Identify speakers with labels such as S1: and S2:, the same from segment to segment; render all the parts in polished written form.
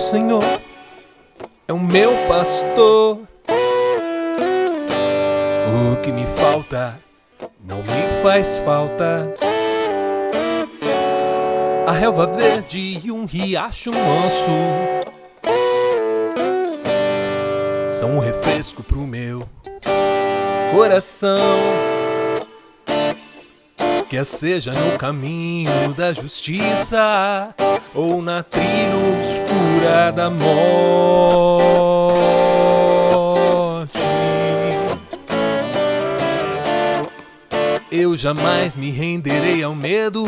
S1: Senhor é o meu pastor. O que me falta não me faz falta. A relva verde e um riacho manso são um refresco pro meu coração. Quer seja no caminho da justiça ou na trilha obscura da morte, eu jamais me renderei ao medo.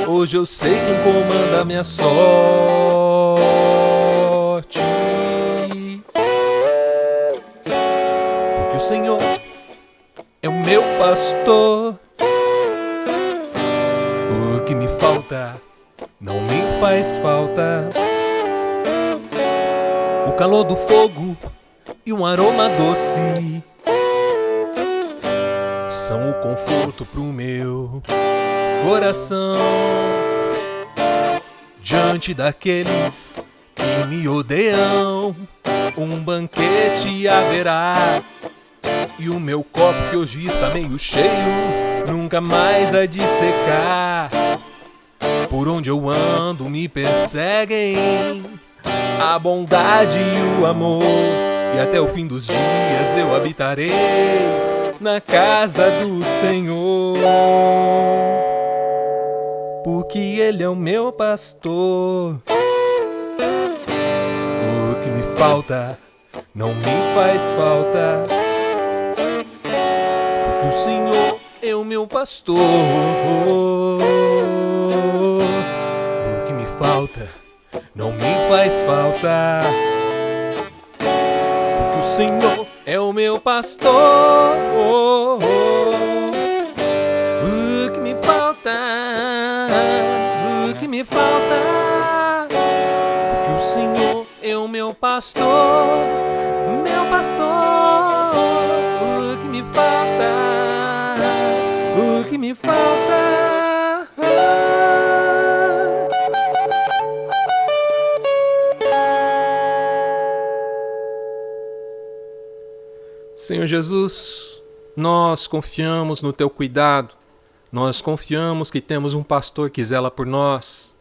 S1: Hoje eu sei quem comanda a minha sorte, porque o Senhor é o meu pastor. O que me falta não me faz falta. O calor do fogo e um aroma doce são o conforto pro meu coração. Diante daqueles que me odeiam, um banquete haverá, e o meu copo que hoje está meio cheio nunca mais há de secar. Por onde eu ando me perseguem a bondade e o amor, e até o fim dos dias eu habitarei na casa do Senhor, porque Ele é o meu pastor. O que me falta não me faz falta, porque o Senhor é o meu pastor. O que me falta não me faz falta, porque o Senhor é o meu pastor. O que me falta, o que me falta, porque o Senhor é o meu pastor, meu pastor. O que me falta, o que me falta. Senhor Jesus, nós confiamos no Teu cuidado, nós confiamos que temos um pastor que zela por nós,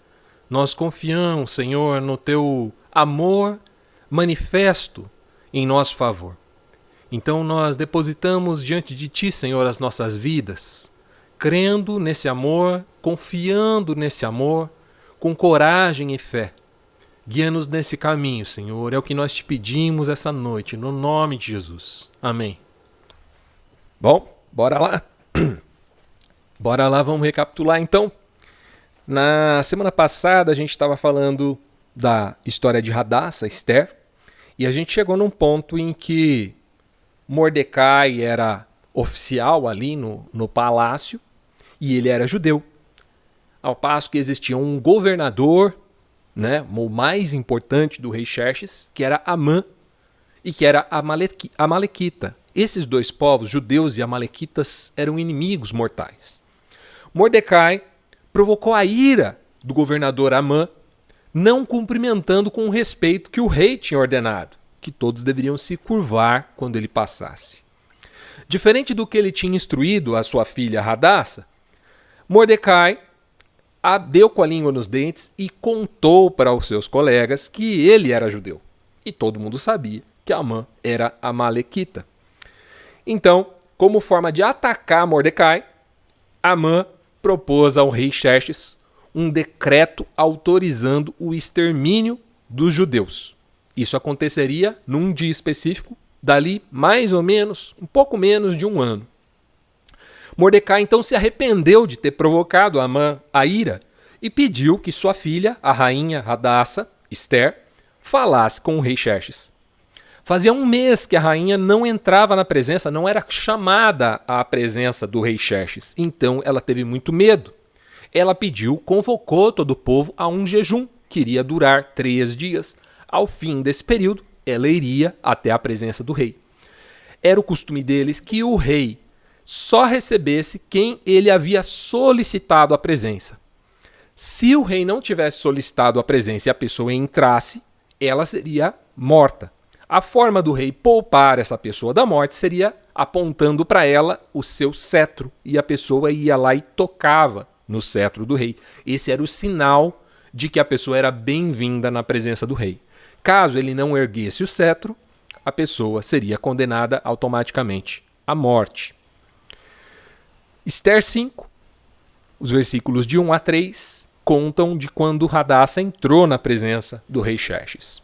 S1: nós confiamos, Senhor, no Teu amor manifesto em nosso favor. Então nós depositamos diante de Ti, Senhor, as nossas vidas, crendo nesse amor, confiando nesse amor, com coragem e fé. Guia-nos nesse caminho, Senhor, é o que nós te pedimos essa noite, no nome de Jesus. Amém. Bom, bora lá. Bora lá, vamos recapitular então. Na semana passada a gente estava falando da história de Hadassa, Esther, e a gente chegou num ponto em que Mordecai era oficial ali no palácio e ele era judeu, ao passo que existia um governador, né, o mais importante do rei Xerxes, que era Amã, e que era amalequita. Esses dois povos, judeus e amalequitas, eram inimigos mortais. Mordecai provocou a ira do governador Amã, não cumprimentando com o respeito que o rei tinha ordenado, que todos deveriam se curvar quando ele passasse. Diferente do que ele tinha instruído a sua filha Hadassa, Mordecai deu com a língua nos dentes e contou para os seus colegas que ele era judeu. E todo mundo sabia que Amã era amalequita. Então, como forma de atacar Mordecai, Amã propôs ao rei Xerxes um decreto autorizando o extermínio dos judeus. Isso aconteceria num dia específico, dali mais ou menos, um pouco menos de um ano. Mordecai então se arrependeu de ter provocado Amã a ira e pediu que sua filha, a rainha Hadassa, Esther, falasse com o rei Xerxes. Fazia um mês que a rainha não entrava na presença, não era chamada à presença do rei Xerxes. Então ela teve muito medo. Ela convocou todo o povo a um jejum, que iria durar 3 dias. Ao fim desse período, ela iria até a presença do rei. Era o costume deles que o rei só recebesse quem ele havia solicitado a presença. Se o rei não tivesse solicitado a presença e a pessoa entrasse, ela seria morta. A forma do rei poupar essa pessoa da morte seria apontando para ela o seu cetro, e a pessoa ia lá e tocava no cetro do rei. Esse era o sinal de que a pessoa era bem-vinda na presença do rei. Caso ele não erguesse o cetro, a pessoa seria condenada automaticamente à morte. Ester 5, os versículos de 1 a 3, contam de quando Hadassa entrou na presença do rei Xerxes.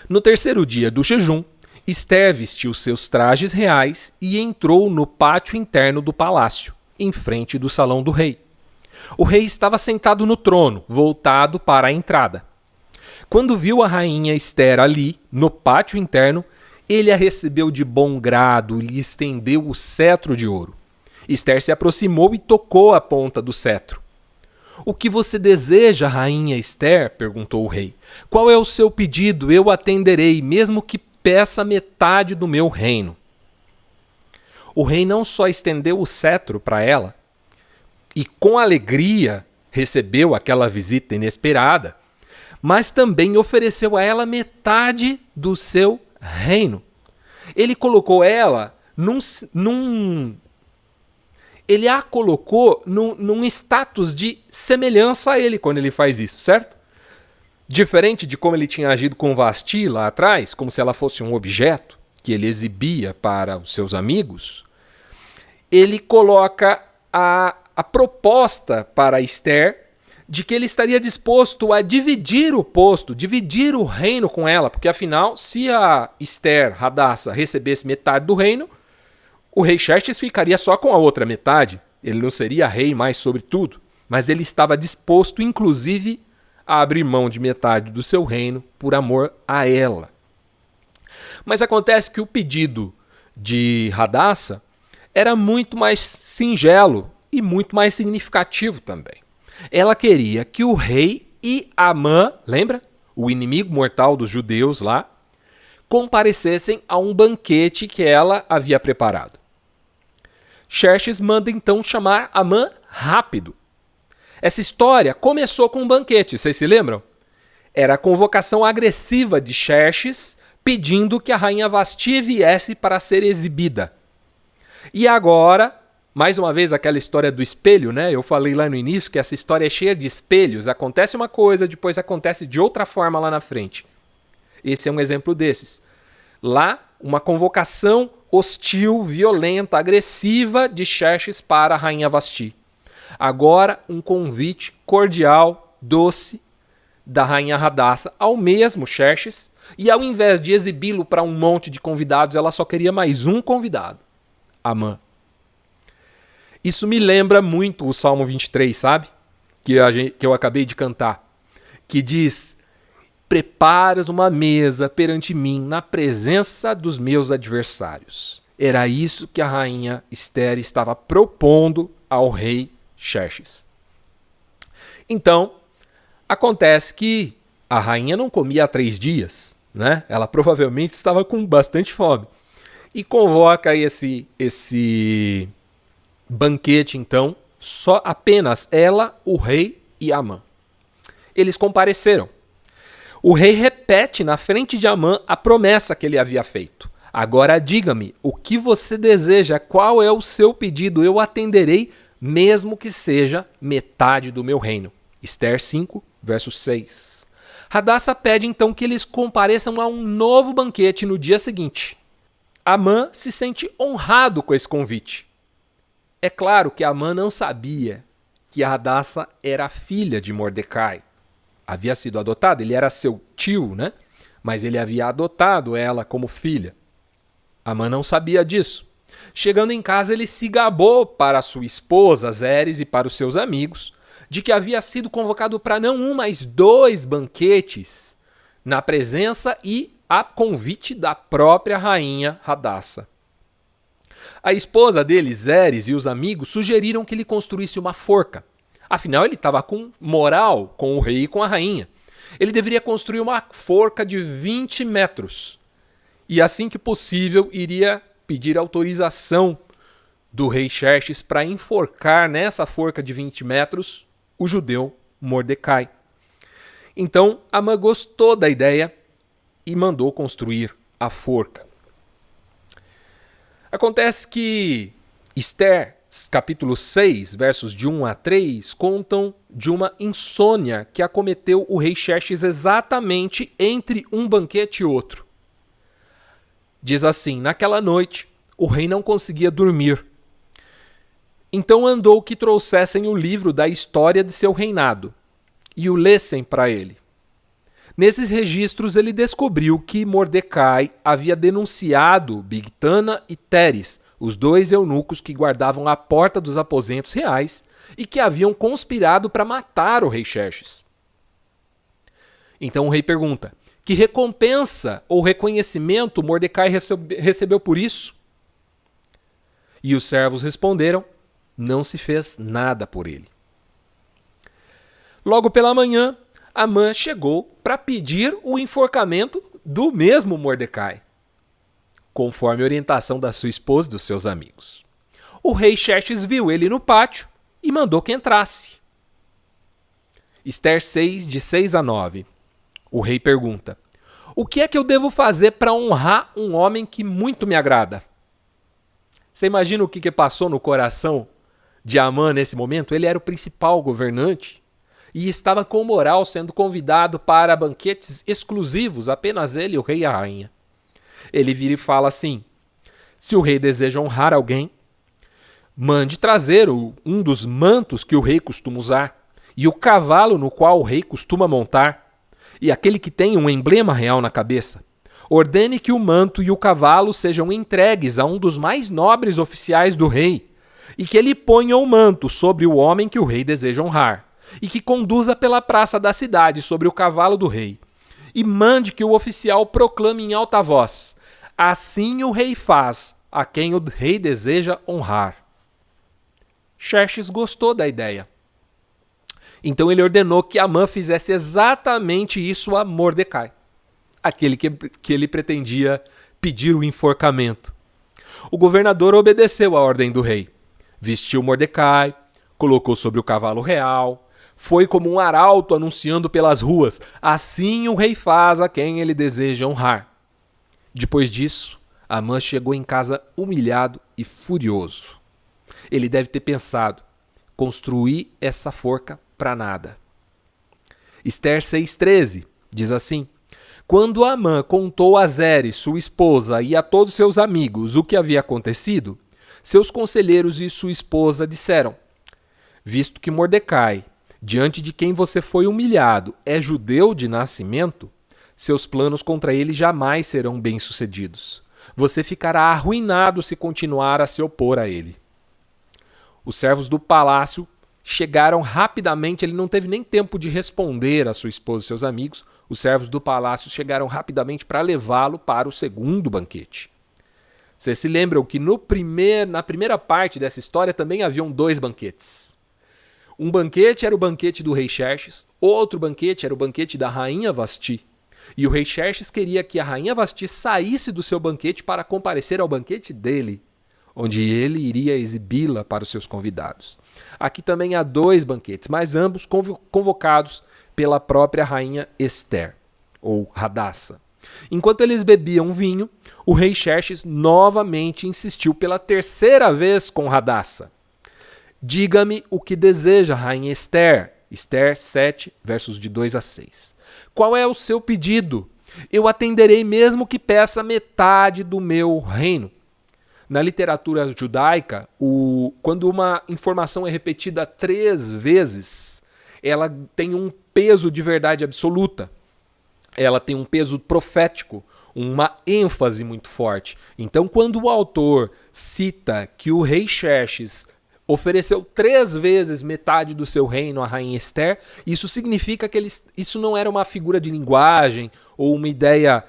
S1: No terceiro dia do jejum, Ester vestiu seus trajes reais e entrou no pátio interno do palácio, em frente do salão do rei. O rei estava sentado no trono, voltado para a entrada. Quando viu a rainha Ester ali, no pátio interno, ele a recebeu de bom grado e lhe estendeu o cetro de ouro. Ester se aproximou e tocou a ponta do cetro. "O que você deseja, rainha Ester?" perguntou o rei. "Qual é o seu pedido? Eu atenderei, mesmo que peça metade do meu reino." O rei não só estendeu o cetro para ela, e com alegria recebeu aquela visita inesperada, mas também ofereceu a ela metade do seu reino. Ele colocou ela ele a colocou num status de semelhança a ele quando ele faz isso, certo? Diferente de como ele tinha agido com Vasti lá atrás, como se ela fosse um objeto que ele exibia para os seus amigos, ele coloca a proposta para Ester de que ele estaria disposto a dividir o posto, dividir o reino com ela, porque afinal, se a Ester, Hadassa, recebesse metade do reino, o rei Xerxes ficaria só com a outra metade. Ele não seria rei mais sobre tudo, mas ele estava disposto, inclusive, a abrir mão de metade do seu reino por amor a ela. Mas acontece que o pedido de Hadassa era muito mais singelo e muito mais significativo também. Ela queria que o rei e Amã, lembra? O inimigo mortal dos judeus lá, comparecessem a um banquete que ela havia preparado. Xerxes manda então chamar Amã rápido. Essa história começou com um banquete, vocês se lembram? Era a convocação agressiva de Xerxes pedindo que a rainha Vasti viesse para ser exibida. E agora, mais uma vez aquela história do espelho, né? Eu falei lá no início que essa história é cheia de espelhos. Acontece uma coisa, depois acontece de outra forma lá na frente. Esse é um exemplo desses. Lá, uma convocação hostil, violenta, agressiva de Xerxes para a rainha Vasti. Agora, um convite cordial, doce, da rainha Hadassa ao mesmo Xerxes, e ao invés de exibi-lo para um monte de convidados, ela só queria mais um convidado, Amã. Isso me lembra muito o Salmo 23, sabe? Que eu acabei de cantar, que diz: "Preparas uma mesa perante mim na presença dos meus adversários." Era isso que a rainha Ester estava propondo ao rei Xerxes. Então, acontece que a rainha não comia há 3 dias, né? Ela provavelmente estava com bastante fome. E convoca esse banquete, então, só apenas ela, o rei e Amã. Eles compareceram. O rei repete na frente de Amã a promessa que ele havia feito. "Agora diga-me, o que você deseja? Qual é o seu pedido? Eu atenderei, mesmo que seja metade do meu reino." Ester 5, verso 6. Hadassa pede então que eles compareçam a um novo banquete no dia seguinte. Amã se sente honrado com esse convite. É claro que Amã não sabia que Hadassa era filha de Mordecai. Havia sido adotada, ele era seu tio, né? Mas ele havia adotado ela como filha. Amã não sabia disso. Chegando em casa, ele se gabou para sua esposa, Zeres, e para os seus amigos, de que havia sido convocado para não um, mas 2 banquetes, na presença e a convite da própria rainha Hadassa. A esposa dele, Zeres, e os amigos sugeriram que ele construísse uma forca. Afinal, ele estava com moral com o rei e com a rainha. Ele deveria construir uma forca de 20 metros. E assim que possível, iria pedir autorização do rei Xerxes para enforcar nessa forca de 20 metros o judeu Mordecai. Então, Amã gostou da ideia e mandou construir a forca. Acontece que Esther, capítulo 6, versos de 1 a 3, contam de uma insônia que acometeu o rei Xerxes exatamente entre um banquete e outro. Diz assim: naquela noite, o rei não conseguia dormir. Então andou que trouxessem o livro da história de seu reinado e o lessem para ele. Nesses registros ele descobriu que Mordecai havia denunciado Bigtana e Teres, os dois eunucos que guardavam a porta dos aposentos reais e que haviam conspirado para matar o rei Xerxes. Então o rei pergunta: que recompensa ou reconhecimento Mordecai recebeu por isso? E os servos responderam: não se fez nada por ele. Logo pela manhã, Amã chegou para pedir o enforcamento do mesmo Mordecai, conforme a orientação da sua esposa e dos seus amigos. O rei Xerxes viu ele no pátio e mandou que entrasse. Esther 6, de 6 a 9. O rei pergunta: o que é que eu devo fazer para honrar um homem que muito me agrada? Você imagina o que passou no coração de Amã nesse momento? Ele era o principal governante e estava com moral sendo convidado para banquetes exclusivos, apenas ele, o rei e a rainha. Ele vira e fala assim: se o rei deseja honrar alguém, mande trazer um dos mantos que o rei costuma usar, e o cavalo no qual o rei costuma montar, e aquele que tem um emblema real na cabeça. Ordene que o manto e o cavalo sejam entregues a um dos mais nobres oficiais do rei, e que ele ponha o manto sobre o homem que o rei deseja honrar, e que conduza pela praça da cidade sobre o cavalo do rei, e mande que o oficial proclame em alta voz: assim o rei faz a quem o rei deseja honrar. Xerxes gostou da ideia. Então ele ordenou que Amã fizesse exatamente isso a Mordecai, aquele que ele pretendia pedir o enforcamento. O governador obedeceu à ordem do rei. Vestiu Mordecai, colocou sobre o cavalo real, foi como um arauto anunciando pelas ruas: assim o rei faz a quem ele deseja honrar. Depois disso, Amã chegou em casa humilhado e furioso. Ele deve ter pensado: construir essa forca para nada. Esther 6,13 diz assim: quando Amã contou a Zeres, sua esposa, e a todos seus amigos o que havia acontecido, seus conselheiros e sua esposa disseram: visto que Mordecai, diante de quem você foi humilhado, é judeu de nascimento, seus planos contra ele jamais serão bem-sucedidos. Você ficará arruinado se continuar a se opor a ele. Os servos do palácio chegaram rapidamente, ele não teve nem tempo de responder a sua esposa e seus amigos. Os servos do palácio chegaram rapidamente para levá-lo para o segundo banquete. Vocês se lembram que na primeira parte dessa história também haviam dois banquetes. Um banquete era o banquete do rei Xerxes, outro banquete era o banquete da rainha Vasti. E o rei Xerxes queria que a rainha Vasti saísse do seu banquete para comparecer ao banquete dele, onde ele iria exibi-la para os seus convidados. Aqui também há dois banquetes, mas ambos convocados pela própria rainha Esther, ou Hadassa. Enquanto eles bebiam vinho, o rei Xerxes novamente insistiu pela terceira vez com Hadassa: diga-me o que deseja, rainha Esther. Esther 7, versos de 2 a 6. Qual é o seu pedido? Eu atenderei mesmo que peça metade do meu reino. Na literatura judaica, quando uma informação é repetida 3 vezes, ela tem um peso de verdade absoluta. Ela tem um peso profético, uma ênfase muito forte. Então, quando o autor cita que o rei Xerxes ofereceu 3 vezes metade do seu reino à rainha Esther, isso significa que isso não era uma figura de linguagem ou uma ideia,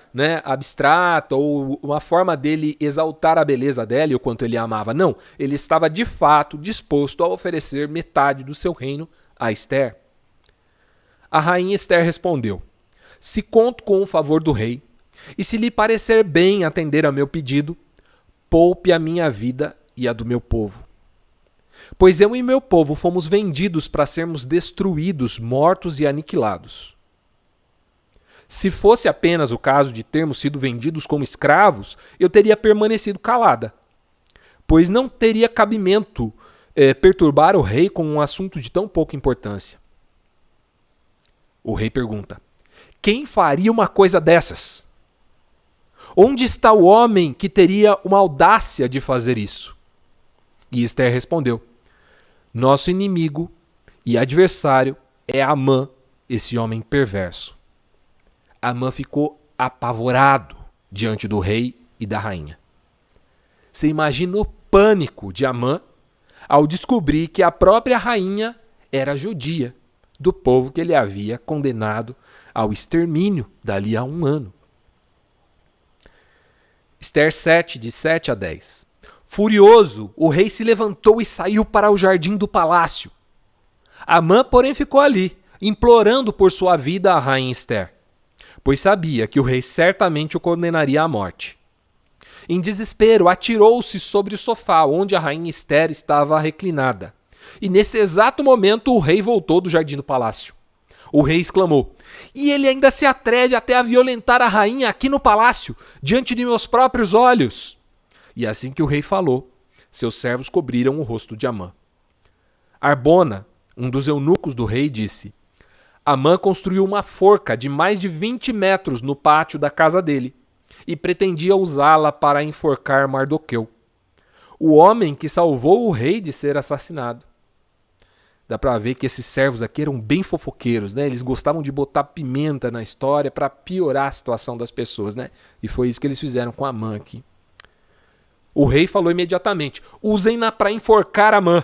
S1: abstrata ou uma forma dele exaltar a beleza dela e o quanto ele a amava. Não, ele estava de fato disposto a oferecer metade do seu reino a Esther. A rainha Esther respondeu: se conto com o favor do rei, e se lhe parecer bem atender a meu pedido, poupe a minha vida e a do meu povo. Pois eu e meu povo fomos vendidos para sermos destruídos, mortos e aniquilados. Se fosse apenas o caso de termos sido vendidos como escravos, eu teria permanecido calada, pois não teria cabimento perturbar o rei com um assunto de tão pouca importância. O rei pergunta: quem faria uma coisa dessas? Onde está o homem que teria uma audácia de fazer isso? E Esther respondeu: nosso inimigo e adversário é Amã, esse homem perverso. Amã ficou apavorado diante do rei e da rainha. Você imagina o pânico de Amã ao descobrir que a própria rainha era judia, do povo que ele havia condenado ao extermínio dali a 1 ano. Esther 7, de 7 a 10. Furioso, o rei se levantou e saiu para o jardim do palácio. Amã, porém, ficou ali, implorando por sua vida a rainha Esther, pois sabia que o rei certamente o condenaria à morte. Em desespero, atirou-se sobre o sofá onde a rainha Esther estava reclinada. E nesse exato momento o rei voltou do jardim do palácio. O rei exclamou: e ele ainda se atreve até a violentar a rainha aqui no palácio, diante de meus próprios olhos. E assim que o rei falou, seus servos cobriram o rosto de Amã. Arbona, um dos eunucos do rei, disse: Amã construiu uma forca de mais de 20 metros no pátio da casa dele e pretendia usá-la para enforcar Mardoqueu, o homem que salvou o rei de ser assassinado. Dá pra ver que esses servos aqui eram bem fofoqueiros, né? Eles gostavam de botar pimenta na história para piorar a situação das pessoas, né? E foi isso que eles fizeram com Amã aqui. O rei falou imediatamente: usem-na para enforcar Amã.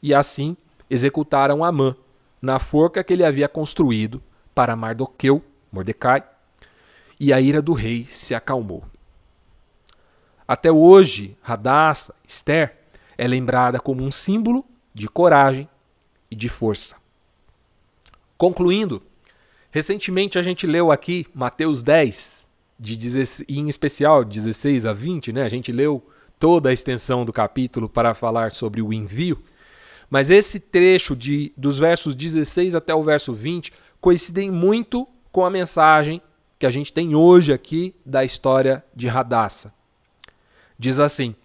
S1: E assim executaram Amã na forca que ele havia construído para Mardoqueu, Mordecai, e a ira do rei se acalmou. Até hoje, Hadassah, Esther, é lembrada como um símbolo de coragem e de força. Concluindo, recentemente a gente leu aqui Mateus 10, em especial 16 a 20, né? A gente leu toda a extensão do capítulo para falar sobre o envio, mas esse trecho dos versos 16 até o verso 20 coincidem muito com a mensagem que a gente tem hoje aqui da história de Hadassah. Diz assim: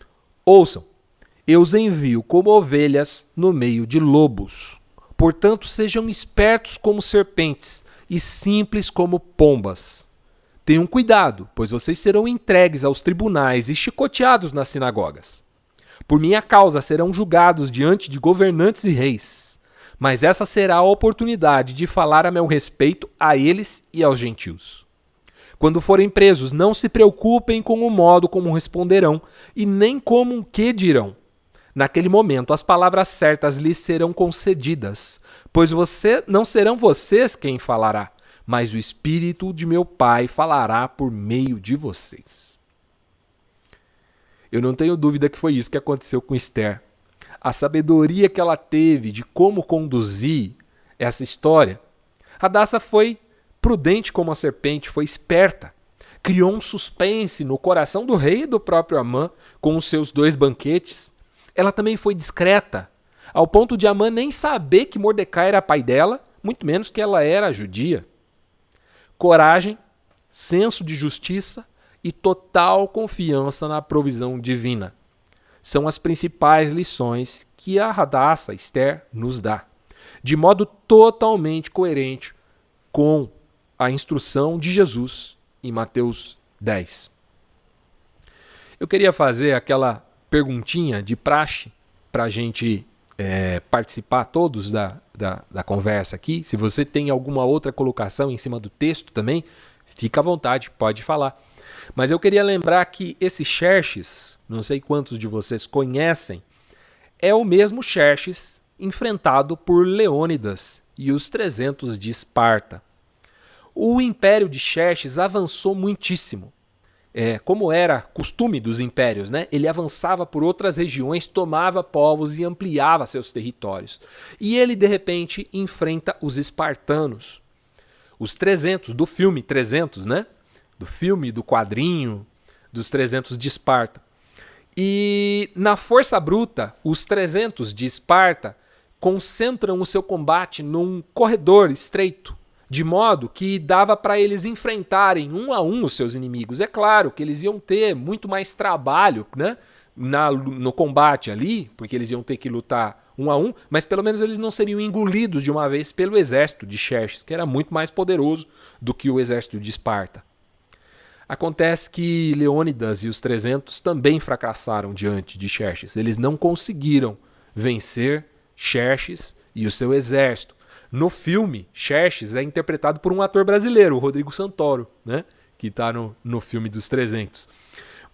S1: ouçam, eu os envio como ovelhas no meio de lobos. Portanto, sejam espertos como serpentes e simples como pombas. Tenham cuidado, pois vocês serão entregues aos tribunais e chicoteados nas sinagogas. Por minha causa serão julgados diante de governantes e reis. Mas essa será a oportunidade de falar a meu respeito a eles e aos gentios. Quando forem presos, não se preocupem com o modo como responderão e nem como o que dirão. Naquele momento, as palavras certas lhes serão concedidas, pois não serão vocês quem falará, mas o Espírito de meu Pai falará por meio de vocês. Eu não tenho dúvida que foi isso que aconteceu com Esther. A sabedoria que ela teve de como conduzir essa história. Hadassah foi prudente como a serpente, foi esperta. Criou um suspense no coração do rei e do próprio Amã com os seus 2 banquetes. Ela também foi discreta, ao ponto de Amã nem saber que Mordecai era pai dela, muito menos que ela era judia. Coragem, senso de justiça e total confiança na provisão divina são as principais lições que a Hadassah, Esther, nos dá, de modo totalmente coerente com a instrução de Jesus em Mateus 10. Eu queria fazer aquela perguntinha de praxe para a gente participar todos da conversa aqui. Se você tem alguma outra colocação em cima do texto também, fica à vontade, pode falar. Mas eu queria lembrar que esse Xerxes, não sei quantos de vocês conhecem, é o mesmo Xerxes enfrentado por Leônidas e os 300 de Esparta. O império de Xerxes avançou muitíssimo. Como era costume dos impérios, né? Ele avançava por outras regiões, tomava povos e ampliava seus territórios. E ele, de repente, enfrenta os espartanos. Os 300, do filme 300, né? Do filme, do quadrinho, dos 300 de Esparta. E na força bruta, os 300 de Esparta concentram o seu combate num corredor estreito, de modo que dava para eles enfrentarem um a um os seus inimigos. É claro que eles iam ter muito mais trabalho, né, no combate ali, porque eles iam ter que lutar um a um, mas pelo menos eles não seriam engolidos de uma vez pelo exército de Xerxes, que era muito mais poderoso do que o exército de Esparta. Acontece que Leônidas e os 300 também fracassaram diante de Xerxes. Eles não conseguiram vencer Xerxes e o seu exército. No filme, Xerxes é interpretado por um ator brasileiro, o Rodrigo Santoro, né? Que está no filme dos 300.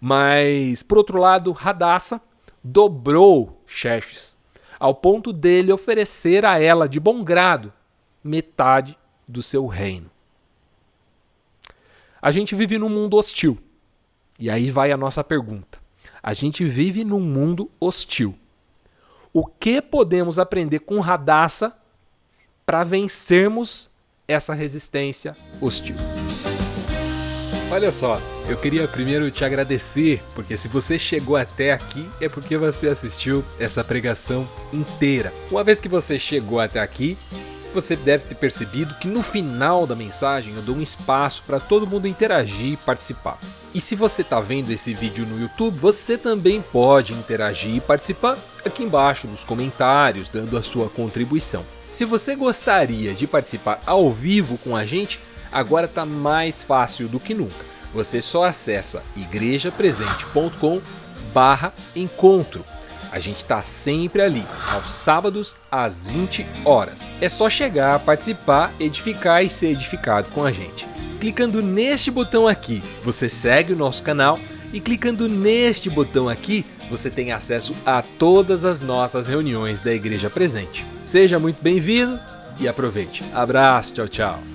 S1: Mas, por outro lado, Radassa dobrou Xerxes, ao ponto dele oferecer a ela, de bom grado, metade do seu reino. A gente vive num mundo hostil. E aí vai a nossa pergunta. A gente vive num mundo hostil. O que podemos aprender com Radassa para vencermos essa resistência hostil? Olha só, eu queria primeiro te agradecer, porque se você chegou até aqui é porque você assistiu essa pregação inteira. Uma vez que você chegou até aqui, você deve ter percebido que no final da mensagem eu dou um espaço para todo mundo interagir e participar. E se você está vendo esse vídeo no YouTube, você também pode interagir e participar aqui embaixo nos comentários, dando a sua contribuição. Se você gostaria de participar ao vivo com a gente, agora está mais fácil do que nunca. Você só acessa igrejapresente.com/encontro. A gente está sempre ali, aos sábados, às 20 horas. É só chegar, participar, edificar e ser edificado com a gente. Clicando neste botão aqui, você segue o nosso canal e clicando neste botão aqui, você tem acesso a todas as nossas reuniões da Igreja Presente. Seja muito bem-vindo e aproveite. Abraço, tchau, tchau.